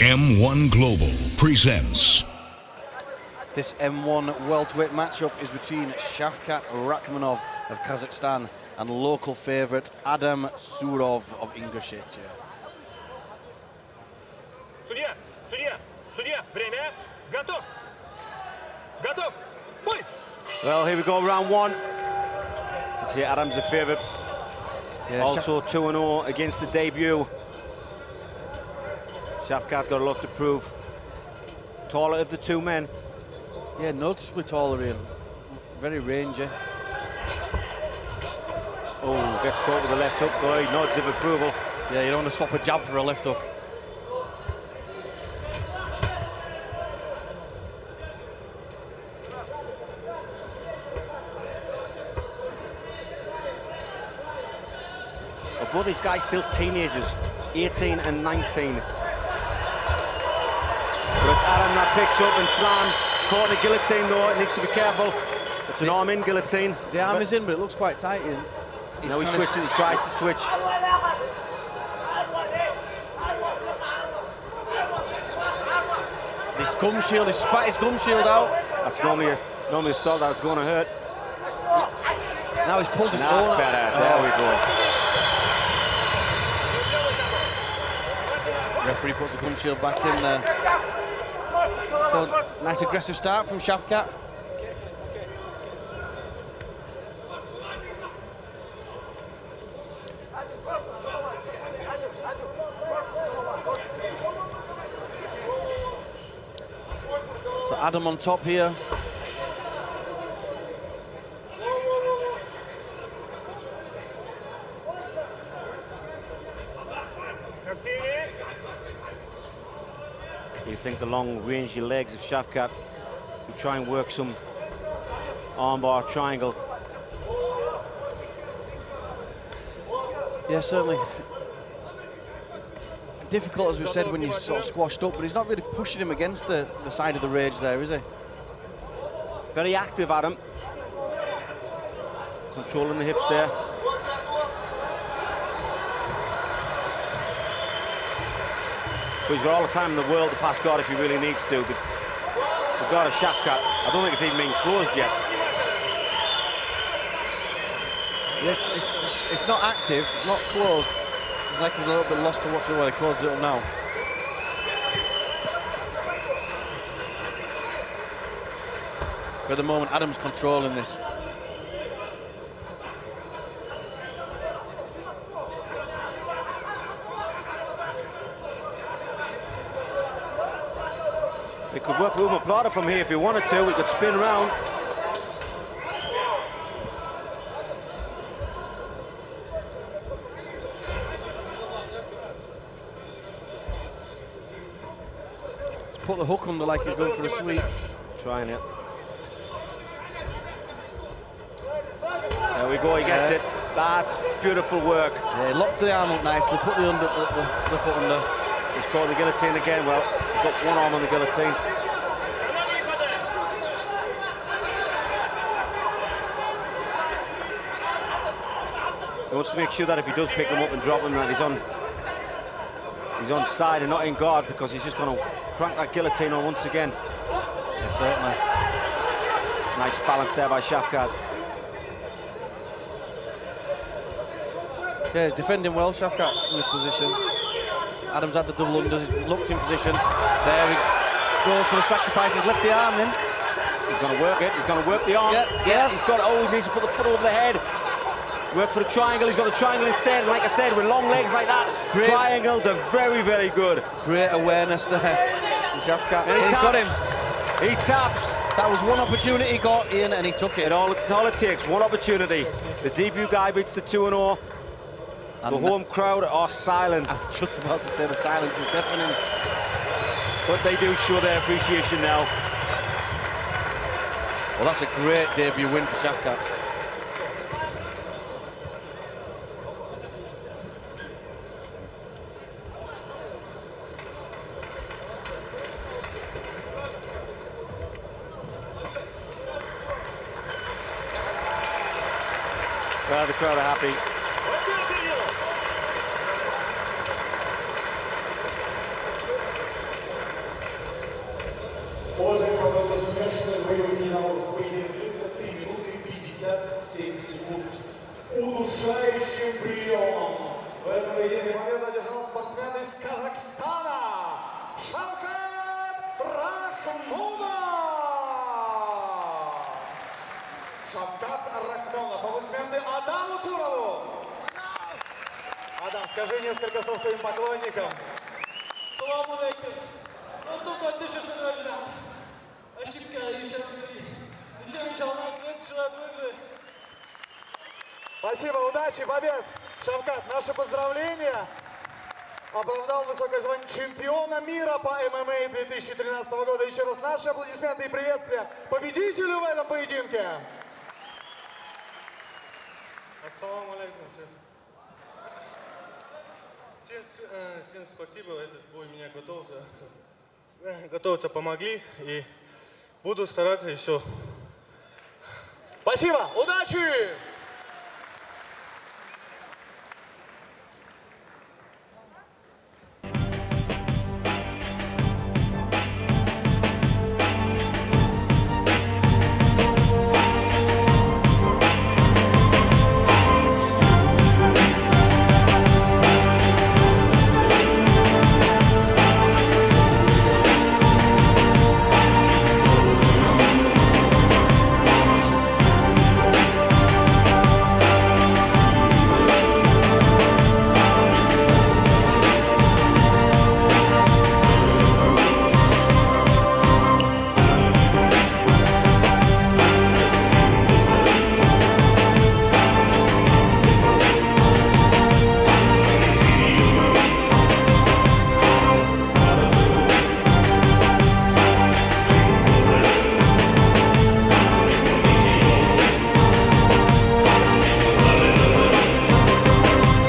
M1 Global presents. This M1 welterweight matchup is between Šavqat Rachmonov of Kazakhstan and local favourite Adam Цуров of Ingushetia. Well, here we go, round one. See, Adam's a favourite. Yeah, also 2-0 against the debut. Šavqat got a lot to prove. Taller of the two men. Yeah, noticeably taller, really. Very rangy. Oh, gets caught with the left hook, though. He nods of approval. Yeah, you don't want to swap a jab for a left hook. But both these guys still teenagers, 18 and 19. But it's Adam that picks up and slams. Caught in a guillotine, though. It needs to be careful. It's an arm-in guillotine. The arm is in, but it looks quite tight. Now he switches. He tries to switch. His gum shield, he spat his gum shield out. That's normally a stall that's going to hurt. Now he's pulled his own. That's better. There we go. Referee puts the gum shield back in there. So, nice aggressive start from Šavqat. So Adam on top here. You think the long rangy legs of Šavqat will try and work some armbar triangle. Yeah, certainly. Difficult, as we said, when you're sort of squashed up, but he's not really pushing him against the side of the rage there, is he? Very active, Adam. Controlling the hips there. But he's got all the time in the world to pass guard if he really needs to. The guard of Šavqat, I don't think it's even been closed yet. Yes, it's not active, it's not closed. It's like he's a little bit lost for watching while he closes it up now. But at the moment, Adam's controlling this. He could work for Uma Plata from here if he wanted to. He could spin round. He's put the hook under like he's going for a sweep. Trying it. There we go, he gets it. That's beautiful work. Yeah, he locked the arm up nicely, put the foot under. He's caught the guillotine again. Well, he's got one arm on the guillotine. He wants to make sure that if he does pick him up and drop him, that he's on side and not in guard, because he's just going to crank that guillotine on once again. Yeah, certainly. Nice balance there by Šavqat. Yeah, he's defending well, Šavqat, from this position. Adam's had the double unders, he's looked in position. There he goes for the sacrifice, he's left the arm in. He's going to work it, he's going to work the arm. Yeah, he's got, oh, he needs to put the foot over the head. Work for the triangle, he's got the triangle instead. Like I said, with long legs like that, triangles are very, very good. Great awareness there from Šavqat. He's got him. He taps. That was one opportunity he got in and he took it. It's all it takes, one opportunity. The debut guy beats the 2-0. The home crowd are silent. I was just about to say the silence is deafening. But they do show their appreciation now. Well, that's a great debut win for Šavqat. Well, the crowd are happy. следующим приемом. В этом поединке победу одержал спортсмен из Казахстана Шавкат Рахмонов. Шавкат Рахмонов. Аплодисменты Адаму Цурову. Адам, скажи несколько слов своим поклонникам. Салам алейкум. Ну, только 1000 сыновья. Ошибка, еще раз. Спасибо, удачи, побед. Шавкат, наши поздравления. Оправдал высокое звание чемпиона мира по ММА 2013 года. Еще раз наши аплодисменты и приветствия победителю в этом поединке. Ассаламу алейкум. Всем спасибо, этот бой меня готовиться помогли и буду стараться еще. Спасибо, удачи!